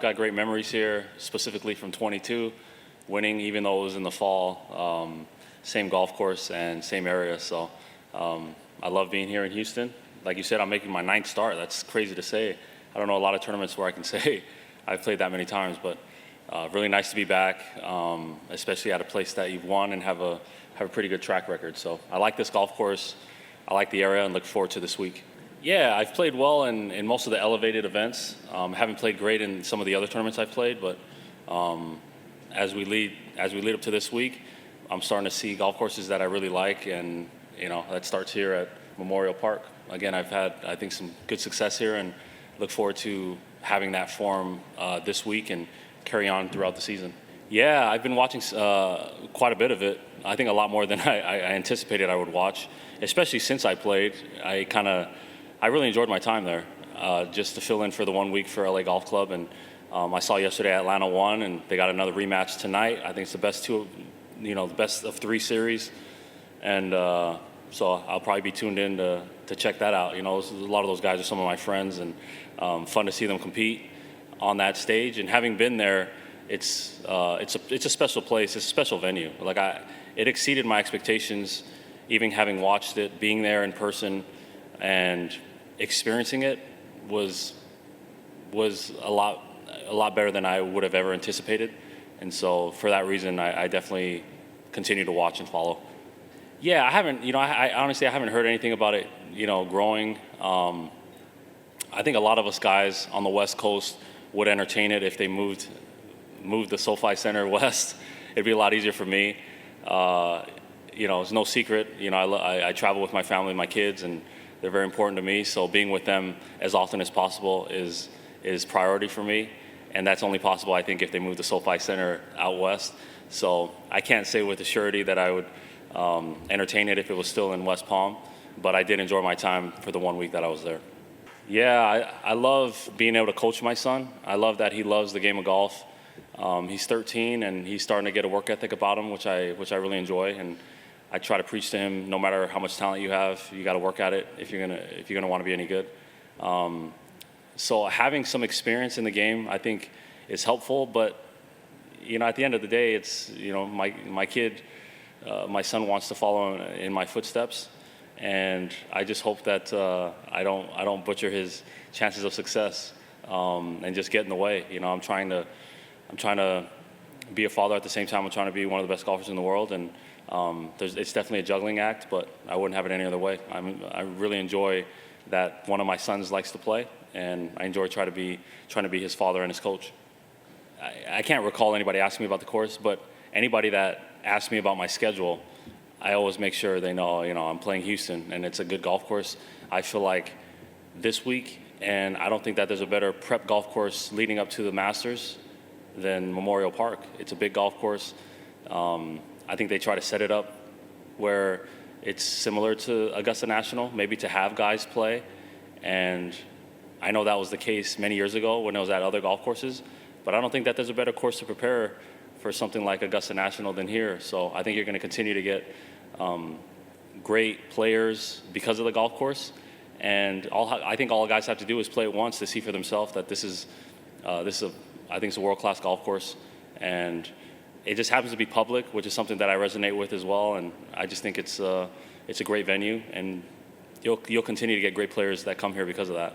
got great memories here, specifically from 22, winning even though it was in the fall. Same golf course and same area, so I love being here in Houston. Like you said, I'm making my 9th start. That's crazy to say. I don't know a lot of tournaments where I can say I've played that many times, but really nice to be back, especially at a place that you've won and have a pretty good track record. So I like this golf course. I like the area and look forward to this week. Yeah, I've played well in most of the elevated events. Haven't played great in some of the other tournaments I've played, but as we lead up to this week, I'm starting to see golf courses that I really like, and that starts here at Memorial Park. Again, I've had, I think, some good success here, and look forward to having that form this week and carry on throughout the season. Yeah, I've been watching quite a bit of it. I think a lot more than I anticipated I would watch, especially since I played. I really enjoyed my time there, just to fill in for the 1 week for LA Golf Club. And I saw yesterday Atlanta won, and they got another rematch tonight. I think it's the best the best of 3 series. And so I'll probably be tuned in to check that out. A lot of those guys are some of my friends, and fun to see them compete on that stage. And having been there, it's a special place. It's a special venue. It exceeded my expectations, even having watched it, being there in person, and experiencing it was a lot better than I would have ever anticipated. And so for that reason, I definitely continue to watch and follow. Yeah, I haven't, I honestly, I haven't heard anything about it, growing. I think a lot of us guys on the West Coast would entertain it if they moved the SoFi Center west. It'd be a lot easier for me. It's no secret. I travel with my family, my kids, and they're very important to me. So being with them as often as possible is priority for me. And that's only possible, I think, if they move the SoFi Center out west. So I can't say with a surety that I would entertain it if it was still in West Palm, but I did enjoy my time for the 1 week that I was there. Yeah, I love being able to coach my son. I love that he loves the game of golf. He's 13 and he's starting to get a work ethic about him, which I really enjoy. And I try to preach to him, no matter how much talent you have, you got to work at it if you're gonna want to be any good. So having some experience in the game, I think, is helpful. But at the end of the day, it's my kid. My son wants to follow in my footsteps, and I just hope that I don't butcher his chances of success and just get in the way. I'm trying to be a father at the same time. I'm trying to be one of the best golfers in the world, and it's definitely a juggling act, but I wouldn't have it any other way. I really enjoy that one of my sons likes to play, and I enjoy trying to be his father and his coach. I can't recall anybody asking me about the course, but anybody that asks me about my schedule, I always make sure they know, I'm playing Houston and it's a good golf course. I feel like this week, and I don't think that there's a better prep golf course leading up to the Masters than Memorial Park. It's a big golf course. I think they try to set it up where it's similar to Augusta National, maybe to have guys play. And I know that was the case many years ago when it was at other golf courses, but I don't think that there's a better course to prepare for something like Augusta National than here. So I think you're going to continue to get great players because of the golf course. And I think all guys have to do is play it once to see for themselves that I think it's a world-class golf course. And it just happens to be public, which is something that I resonate with as well. And I just think it's a great venue, and you'll continue to get great players that come here because of that.